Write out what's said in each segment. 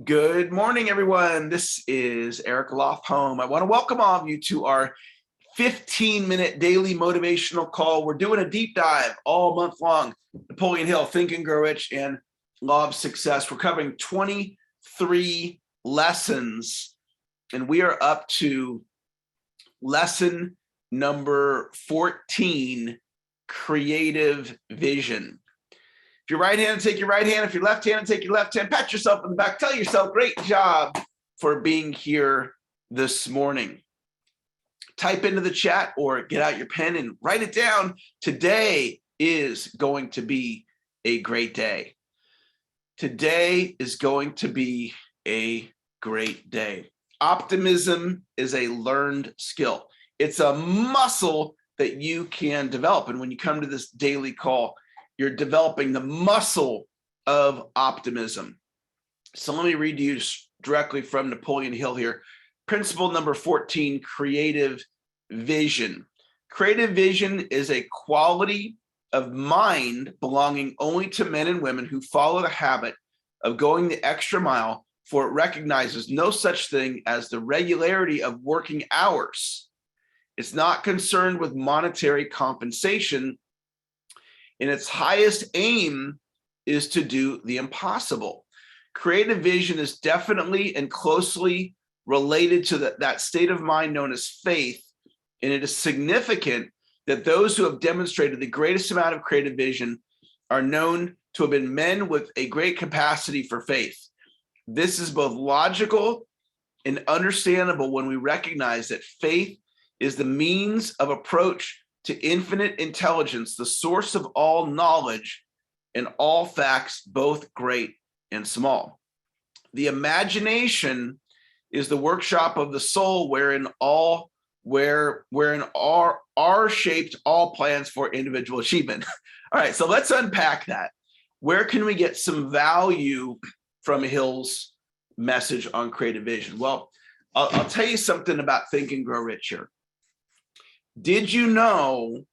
Good morning, everyone. This is Eric Lofholm. I want to welcome all of you to our 15-minute daily motivational call. We're doing a deep dive all month long. Napoleon Hill, Think and Grow Rich, and Law of Success. We're covering 23 lessons, and we are up to lesson number 14, Creative Vision. If you're right-handed, take your right hand. If you're left-handed, take your left hand. Pat yourself on the back. Tell yourself, great job for being here this morning. Type into the chat or get out your pen and write it down. Today is going to be a great day. Today is going to be a great day. Optimism is a learned skill. It's a muscle that you can develop. And when you come to this daily call, you're developing the muscle of optimism. So let me read to you directly from Napoleon Hill here. Principle number 14, creative vision. Creative vision is a quality of mind belonging only to men and women who follow the habit of going the extra mile, for it recognizes no such thing as the regularity of working hours. It's not concerned with monetary compensation, and its highest aim is to do the impossible. Creative vision is definitely and closely related to that state of mind known as faith, and it is significant that those who have demonstrated the greatest amount of creative vision are known to have been men with a great capacity for faith. This is both logical and understandable when we recognize that faith is the means of approach to infinite intelligence, the source of all knowledge and all facts, both great and small. The imagination is the workshop of the soul, wherein are shaped all plans for individual achievement. All right, so let's unpack that. Where can we get some value from Hill's message on creative vision? Well, I'll tell you something about Think and Grow Rich here. Did you know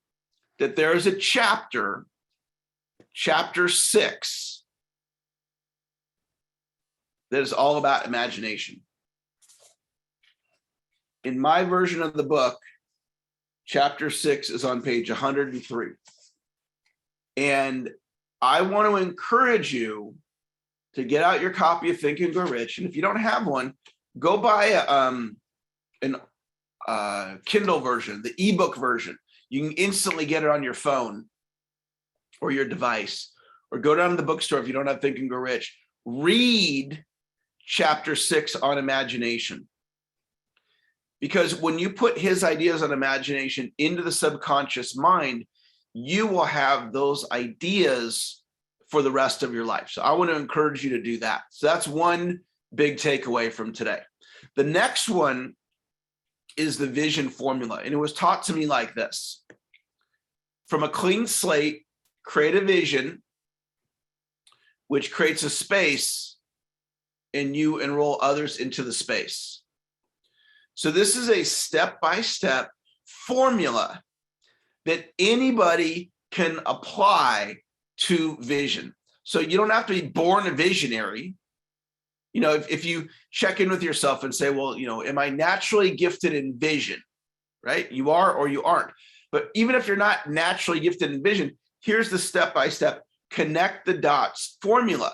that there is a chapter 6, that is all about imagination? In my version of the book, chapter 6 is on page 103. And I want to encourage you to get out your copy of Think and Grow Rich. And if you don't have one, go buy an Kindle version, the ebook version. You can instantly get it on your phone or your device, or go down to the bookstore if you don't have Think and Grow Rich. Read chapter 6 on imagination. Because when you put his ideas on imagination into the subconscious mind, you will have those ideas for the rest of your life. So I want to encourage you to do that. So that's one big takeaway from today. The next one is the vision formula. And it was taught to me like this. From a clean slate, create a vision, which creates a space, and you enroll others into the space. So this is a step-by-step formula that anybody can apply to vision. So you don't have to be born a visionary. You know, if you check in with yourself and say, well, you know, am I naturally gifted in vision, right? You are or you aren't. But even if you're not naturally gifted in vision, here's the step-by-step connect the dots formula.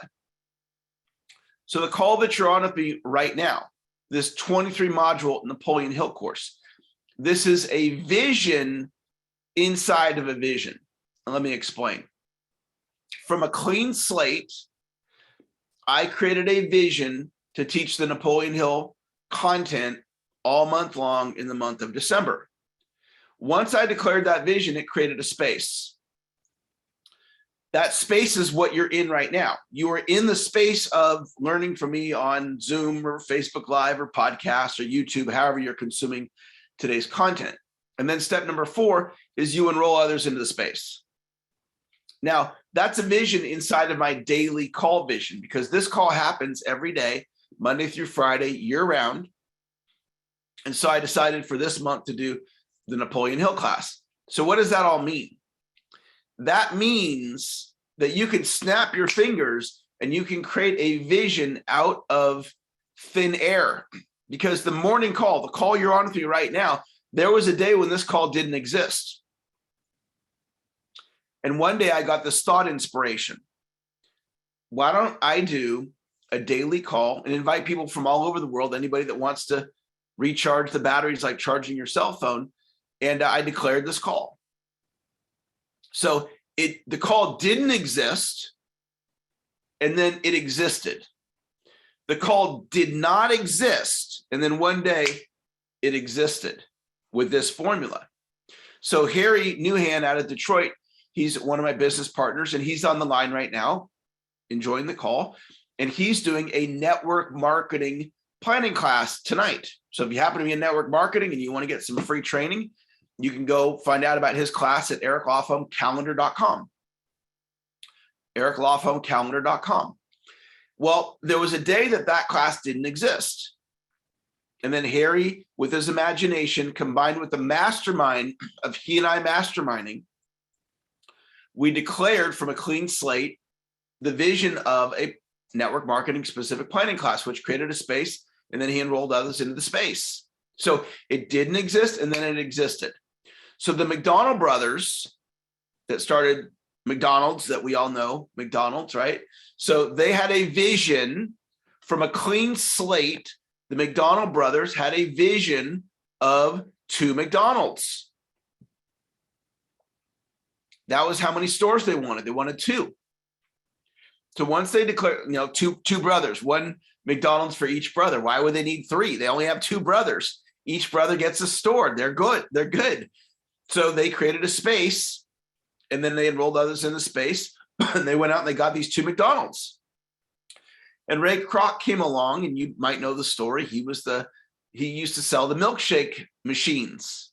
So the call that you're on with me right now, this 23 module Napoleon Hill course, this is a vision inside of a vision. And let me explain. From a clean slate, I created a vision to teach the Napoleon Hill content all month long in the month of December. Once I declared that vision, it created a space. That space is what you're in right now. You are in the space of learning from me on Zoom or Facebook Live or podcast or YouTube, however you're consuming today's content. And then step number 4 is you enroll others into the space. Now, that's a vision inside of my daily call vision, because this call happens every day, Monday through Friday, year round. And so I decided for this month to do the Napoleon Hill class. So what does that all mean? That means that you can snap your fingers and you can create a vision out of thin air. Because the morning call, the call you're on with me right now, there was a day when this call didn't exist. And one day I got this thought inspiration. Why don't I do a daily call and invite people from all over the world, anybody that wants to recharge the batteries like charging your cell phone. And I declared this call. So the call didn't exist, and then it existed. The call did not exist, and then one day it existed with this formula. So Harry Newhan out of Detroit, he's one of my business partners, and he's on the line right now, enjoying the call, and he's doing a network marketing planning class tonight. So if you happen to be in network marketing and you want to get some free training, you can go find out about his class at ericlofholmcalendar.com. ericlofholmcalendar.com. Well, there was a day that class didn't exist. And then Harry, with his imagination, combined with the mastermind of he and I masterminding, we declared from a clean slate the vision of a network marketing specific planning class, which created a space, and then he enrolled others into the space. So it didn't exist, and then it existed. So the McDonald brothers that started McDonald's, that we all know, McDonald's, right? So they had a vision from a clean slate. The McDonald brothers had a vision of 2 McDonald's. That was how many stores they wanted. They wanted 2. So once they declared, two brothers, 1 McDonald's for each brother. Why would they need 3? They only have 2 brothers. Each brother gets a store. They're good. They're good. So they created a space, and then they enrolled others in the space, and they went out and they got these 2 McDonald's. And Ray Kroc came along, and you might know the story. He used to sell the milkshake machines.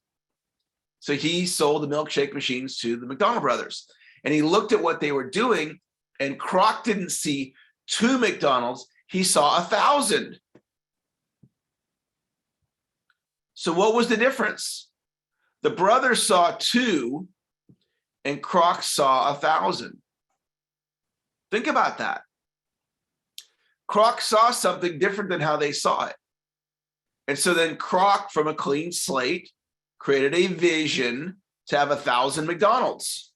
So he sold the milkshake machines to the McDonald brothers. And he looked at what they were doing, and Kroc didn't see 2 McDonald's, he saw 1,000. So what was the difference? The brothers saw 2, and Kroc saw 1,000. Think about that. Kroc saw something different than how they saw it. And so then Kroc, from a clean slate, created a vision to have 1,000 McDonald's.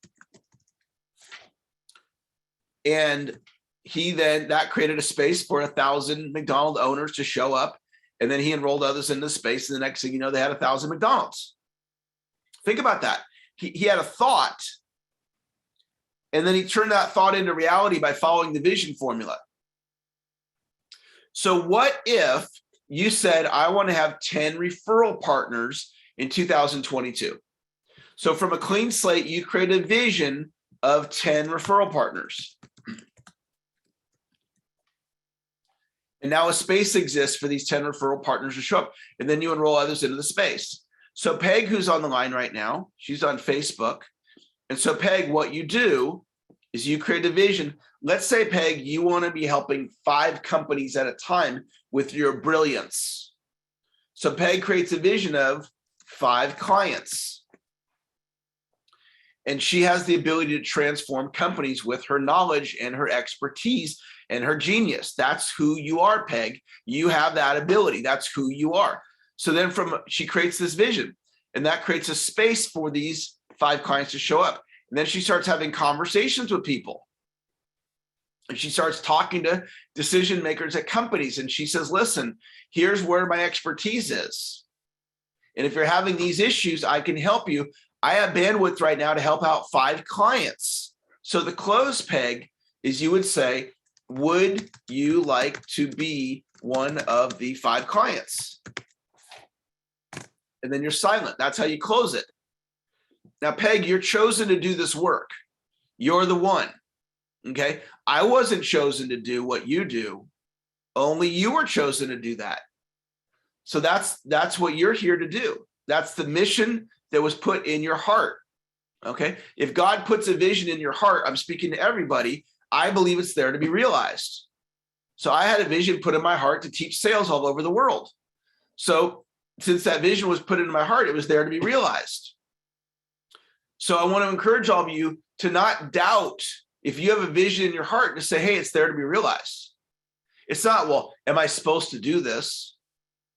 And that created a space for 1,000 McDonald owners to show up. And then he enrolled others into the space. And the next thing you know, they had 1,000 McDonald's. Think about that. He had a thought, and then he turned that thought into reality by following the vision formula. So what if you said, I want to have 10 referral partners in 2022? So from a clean slate, you create a vision of 10 referral partners. And now a space exists for these 10 referral partners to show up, and then you enroll others into the space. So Peg, who's on the line right now, she's on Facebook. And so Peg, what you do is you create a vision. Let's say, Peg, you want to be helping 5 companies at a time with your brilliance. So Peg creates a vision of 5 clients. And she has the ability to transform companies with her knowledge and her expertise and her genius. That's who you are, Peg. You have that ability. That's who you are. So then she creates this vision, and that creates a space for these 5 clients to show up. And then she starts having conversations with people. And she starts talking to decision makers at companies. And she says, listen, here's where my expertise is. And if you're having these issues, I can help you. I have bandwidth right now to help out 5 clients. So the close, Peg, is you would say, would you like to be one of the 5 clients? And then you're silent. That's how you close it. Now, Peg, you're chosen to do this work. You're the one. Okay. I wasn't chosen to do what you do. Only you were chosen to do that. So that's what you're here to do. That's the mission that was put in your heart. Okay. If God puts a vision in your heart, I'm speaking to everybody, I believe it's there to be realized. So I had a vision put in my heart to teach sales all over the world. So since that vision was put into my heart, it was there to be realized. So I want to encourage all of you to not doubt If you have a vision in your heart, to say, hey, it's there to be realized. It's not, well, am I supposed to do this?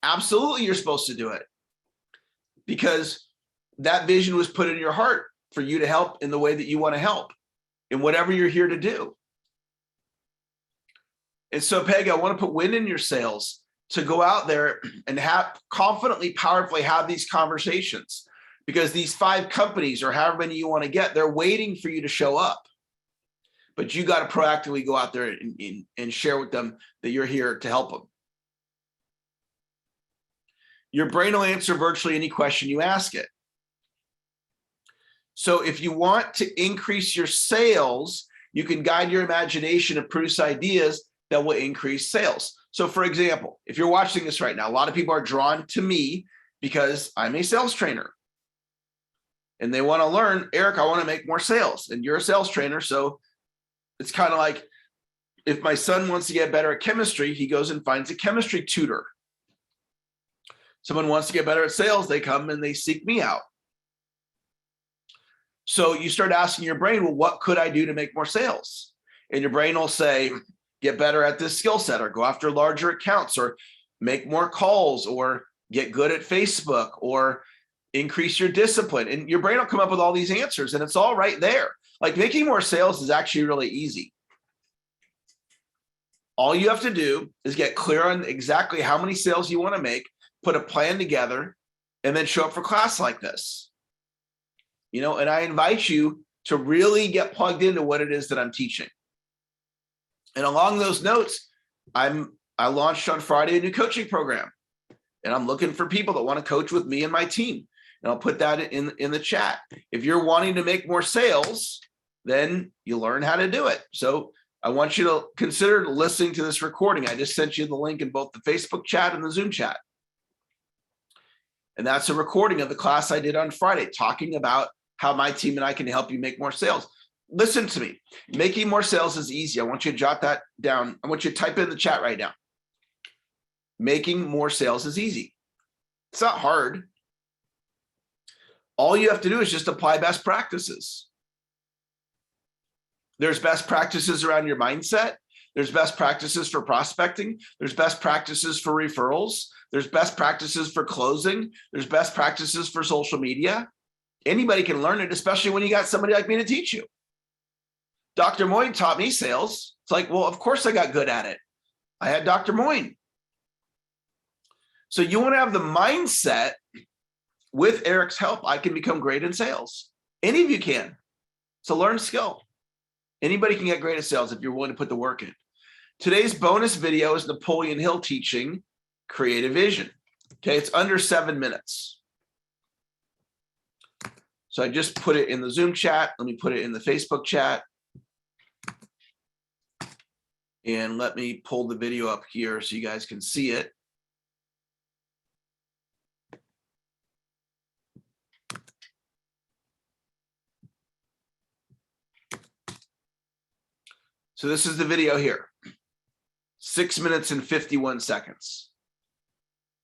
Absolutely, you're supposed to do it, because that vision was put in your heart for you to help in the way that you want to help in whatever you're here to do. And so, Peg, I want to put wind in your sails to go out there and have confidently, powerfully have these conversations, because these 5 companies, or however many you want to get, they're waiting for you to show up. But you got to proactively go out there and share with them that you're here to help them. Your brain will answer virtually any question you ask it. So if you want to increase your sales, you can guide your imagination and produce ideas that will increase sales. So for example, if you're watching this right now, a lot of people are drawn to me because I'm a sales trainer. And they want to learn, Eric, I want to make more sales. And you're a sales trainer. So it's kind of like, if my son wants to get better at chemistry, he goes and finds a chemistry tutor. Someone wants to get better at sales, they come and they seek me out. So you start asking your brain, well, what could I do to make more sales? And your brain will say, get better at this skill set, or go after larger accounts, or make more calls, or get good at Facebook, or increase your discipline. And your brain will come up with all these answers, and it's all right there. Like, making more sales is actually really easy. All you have to do is get clear on exactly how many sales you want to make, put a plan together, and then show up for class like this. You know, and I invite you to really get plugged into what it is that I'm teaching. And along those notes, I launched on Friday a new coaching program, and I'm looking for people that want to coach with me and my team. And I'll put that in the chat. If you're wanting to make more sales, then you learn how to do it. So I want you to consider listening to this recording. I just sent you the link in both the Facebook chat and the Zoom chat. And that's a recording of the class I did on Friday, talking about how my team and I can help you make more sales. Listen to me. Making more sales is easy. I want you to jot that down. I want you to type it in the chat right now. Making more sales is easy. It's not hard. All you have to do is just apply best practices. There's best practices around your mindset. There's best practices for prospecting. There's best practices for referrals. There's best practices for closing. There's best practices for social media. Anybody can learn it, especially when you got somebody like me to teach you. Dr. Moyne taught me sales. It's like, well, of course I got good at it. I had Dr. Moyne. So you want to have the mindset, with Eric's help, I can become great in sales. Any of you can. It's a learned skill. Anybody can get great at sales if you're willing to put the work in. Today's bonus video is Napoleon Hill teaching creative vision. Okay, it's under 7 minutes. So I just put it in the Zoom chat. Let me put it in the Facebook chat. And let me pull the video up here so you guys can see it. So this is the video here. 6 minutes and 51 seconds.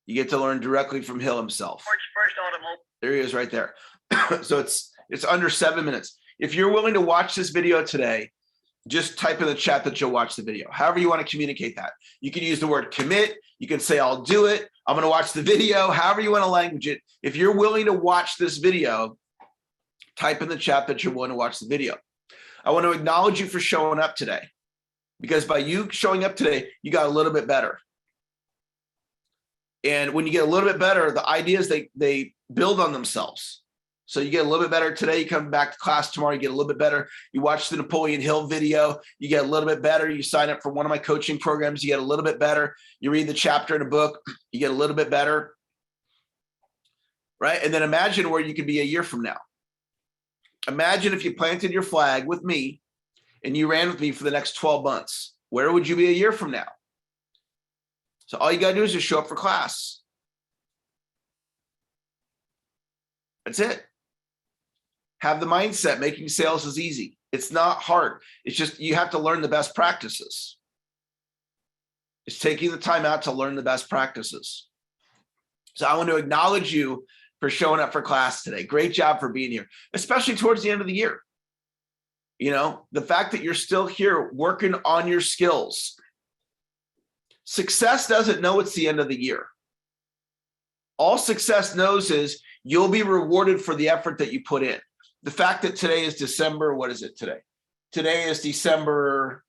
You get to learn directly from Hill himself. There he is right there. So it's under 7 minutes. If you're willing to watch this video today, just type in the chat that you'll watch the video. However you want to communicate that. You can use the word commit. You can say, I'll do it. I'm going to watch the video. However you want to language it. If you're willing to watch this video, type in the chat that you're willing to watch the video. I want to acknowledge you for showing up today, because by you showing up today, you got a little bit better. And when you get a little bit better, the ideas, they build on themselves. So you get a little bit better today, you come back to class tomorrow, you get a little bit better. You watch the Napoleon Hill video, you get a little bit better. You sign up for one of my coaching programs, you get a little bit better. You read the chapter in a book, you get a little bit better. Right? And then imagine where you could be a year from now. Imagine if you planted your flag with me and you ran with me for the next 12 months. Where would you be a year from now? So all you got to do is just show up for class. That's it. Have the mindset, making sales is easy. It's not hard. It's just you have to learn the best practices. It's taking the time out to learn the best practices. So I want to acknowledge you for showing up for class today. Great job for being here, especially towards the end of the year. You know, the fact that you're still here working on your skills. Success doesn't know it's the end of the year. All success knows is you'll be rewarded for the effort that you put in. The fact that today is December, what is it today? Today is December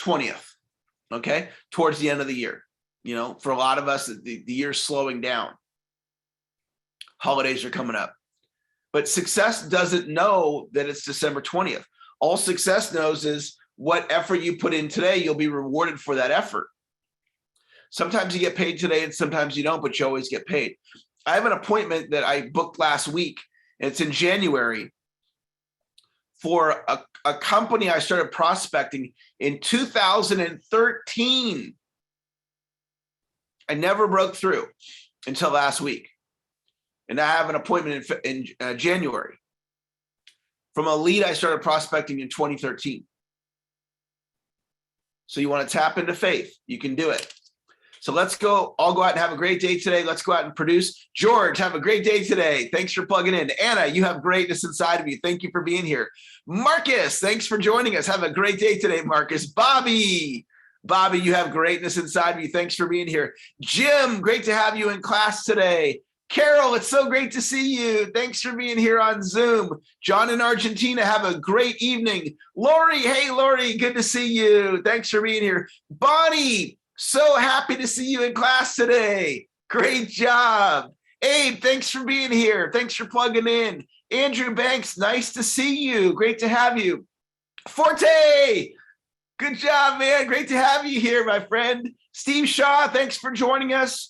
20th, okay? Towards the end of the year. You know, for a lot of us, the year's slowing down. Holidays are coming up. But success doesn't know that it's December 20th. All success knows is what effort you put in today, you'll be rewarded for that effort. Sometimes you get paid today and sometimes you don't, but you always get paid. I have an appointment that I booked last week, and it's in January, for a company I started prospecting in 2013. I never broke through until last week. And I have an appointment in January from a lead I started prospecting in 2013. So you want to tap into faith, you can do it. So let's go. I'll go out and have a great day today. Let's go out and produce. George, have a great day today. Thanks for plugging in. Anna, you have greatness inside of you. Thank you for being here. Marcus, thanks for joining us. Have a great day today, Marcus. Bobby, you have greatness inside of you. Thanks for being here. Jim, great to have you in class today. Carol, it's so great to see you. Thanks for being here on Zoom. John in Argentina, have a great evening. Lori, hey, Lori, good to see you. Thanks for being here. Bonnie, so happy to see you in class today. Great job. Abe, thanks for being here. Thanks for plugging in. Andrew Banks, nice to see you. Great to have you. Forte, good job, man. Great to have you here, my friend. Steve Shaw, thanks for joining us.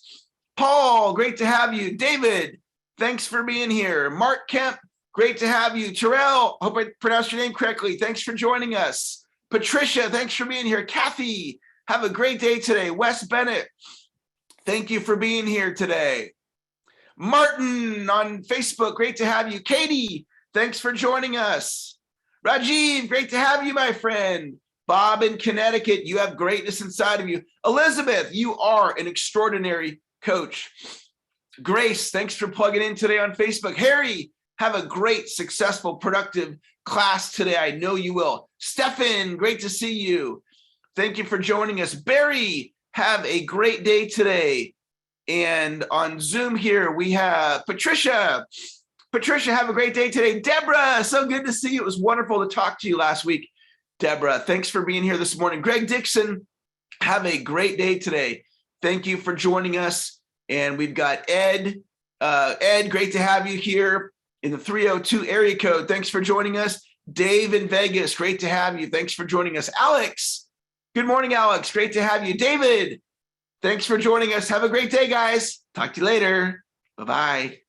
Paul, great to have you. David, thanks for being here. Mark Kemp, great to have you. Terrell, hope I pronounced your name correctly. Thanks for joining us. Patricia, thanks for being here. Kathy, have a great day today. Wes Bennett, thank you for being here today. Martin on Facebook, great to have you. Katie, thanks for joining us. Rajiv, great to have you, my friend. Bob in Connecticut, you have greatness inside of you. Elizabeth, you are an extraordinary coach. Grace, thanks for plugging in today on Facebook. Harry, have a great, successful, productive class today. I know you will. Stefan, great to see you. Thank you for joining us. Barry, have a great day today. And on Zoom here, we have Patricia. Patricia, have a great day today. Deborah, so good to see you. It was wonderful to talk to you last week. Deborah, thanks for being here this morning. Greg Dixon, have a great day today. Thank you for joining us. And we've got Ed. Ed, great to have you here in the 302 area code. Thanks for joining us. Dave in Vegas, great to have you. Thanks for joining us. Alex, good morning, Alex. Great to have you. David, thanks for joining us. Have a great day, guys. Talk to you later. Bye-bye.